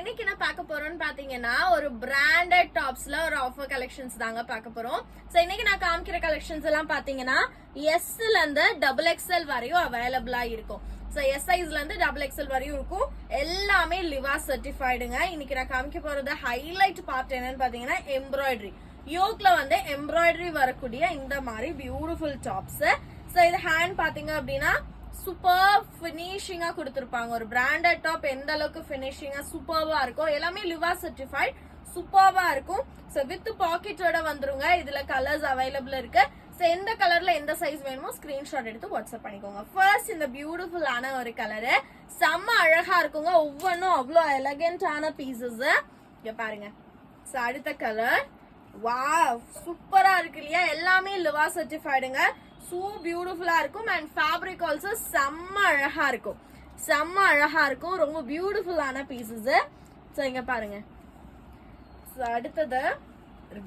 இன்னைக்கு என்ன பார்க்க போறோம்னு பாத்தீங்கன்னா ஒரு பிராண்டட் டாப்ஸ்ல ஒரு ஆஃபர் கலெக்ஷன்ஸ் தாங்க பார்க்க போறோம். சோ இன்னைக்கு நான் காமிக்கிற கலெக்ஷன்ஸ் எல்லாம் பாத்தீங்கன்னா எஸ்ல இருந்து XXL வரையும் அவைலபிளா இருக்கும். சோ எஸ் சைஸ்ல இருந்து XXL வரையும் இருக்கும். எல்லாமே லிவா சர்டிஃபைடுங்க. இன்னைக்கு நான் காமிக்க போறது ஹைலைட் பார்ட் என்னன்னு பாத்தீங்கன்னா எம்ப்ராய்டரி. யோக்ல வந்து எம்ப்ராய்டரி வரக்கூடிய இந்த மாதிரி பியூட்டிஃபுல் டாப்ஸ். சோ இது ஹேண்ட் பாத்தீங்க அப்படின்னா சூப்பர் பினிஷிங்கா கொடுத்திருப்பாங்க. ஒரு பிராண்டட் டாப் எந்த அளவுக்கு பினிஷிங்கா சூப்பர்வா இருக்கும். எல்லாமே லிவா சர்டிஃபைட் சூப்பர்வா இருக்கும். சோ வித் பாக்கெட்டோட வந்துருங்க. இதுல கலர்ஸ் அவைலபிள் இருக்கு. சோ எந்த கலர்ல எந்த சைஸ் வேணுமோ ஸ்கிரீன்ஷாட் எடுத்து வாட்ஸ்அப் பண்ணிக்கோங்க. ஃபர்ஸ்ட் இந்த பியூட்டிஃபுல்லான ஒரு கலரு செம்ம அழகா இருக்குங்க. ஒவ்வொன்றும் அவ்வளோ எலகென்டான பீசஸ். இங்க பாருங்க. சோ அடுத்த கலர் வாவ் சூப்பரா இருக்கு இல்லையா? எல்லாமே லிவா சர்டிஃபைடுங்க. சோ பியூட்டிஃபுல்லா இருக்கும். அண்ட் ஃபேப்ரிக் ஆல்சோ செம்ம அழகா இருக்கும். செம்ம அழகா இருக்கும். ரொம்ப பியூட்டிஃபுல்லான பீசஸ். சோ இங்க பாருங்க. சோ அடுத்தது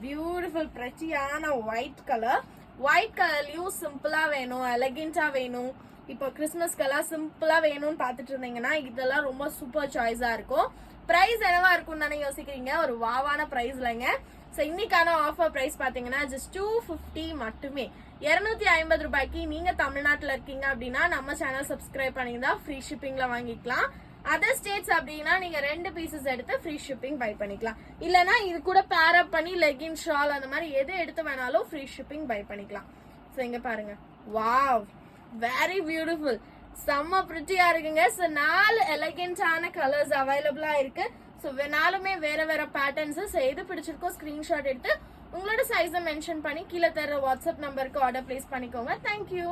பியூட்டிஃபுல் பிரச்சியான ஒயிட் கலர். ஒயிட் கலர்லயும் சிம்பிளா வேணும், எலகென்டா வேணும், இப்போ கிறிஸ்மஸ்க்கெல்லாம் சிம்பிளா வேணும்னு பாத்துட்டு இருந்தீங்கன்னா இதெல்லாம் ரொம்ப சூப்பர் சாய்ஸா இருக்கும். பிரைஸ் என்னவா இருக்கும் தானே யோசிக்கிறீங்க? ஒரு வாவான பிரைஸ்லங்க. சோ இன்னைக்கான ஆஃபர் பிரைஸ் பாத்தீங்கன்னா ஜஸ்ட் 250 மட்டுமே. 250 ரூபாய்க்கு நீங்க தமிழ்நாட்டுல இருக்கீங்க அப்படின்னா நம்ம சேனல் சப்ஸ்கிரைப் பண்ணியிருந்தா ஃப்ரீ ஷிப்பிங்ல வாங்கிக்கலாம். அதர் ஸ்டேட்ஸ் அப்படின்னா நீங்க 2 பீசஸ் எடுத்து ஃப்ரீ ஷிப்பிங் பை பண்ணிக்கலாம். இல்லனா இது கூட பேர் அப் பண்ணி லெகின் ஷால் அந்த மாதிரி எது எடுத்து வேணாலும் ஃப்ரீ ஷிப்பிங் பை பண்ணிக்கலாம். சோ இங்க பாருங்க. Wow very beautiful. செம்ம பிரிட்டியா இருக்குங்க. சோ 4 எலகென்டான கலர்ஸ் அவைலபிளா இருக்கு. சோ நாலுமே வேற வேற பேட்டர்ன்ஸ். சோ எது பிடிச்சிருக்கோ ஸ்கிரீன்ஷாட் எடுத்து உங்களோட சைஸை மென்ஷன் பண்ணி கீழே தர வாட்ஸ்அப் நம்பருக்கு ஆர்டர் பிளேஸ் பண்ணிக்கோங்க. தேங்க்யூ.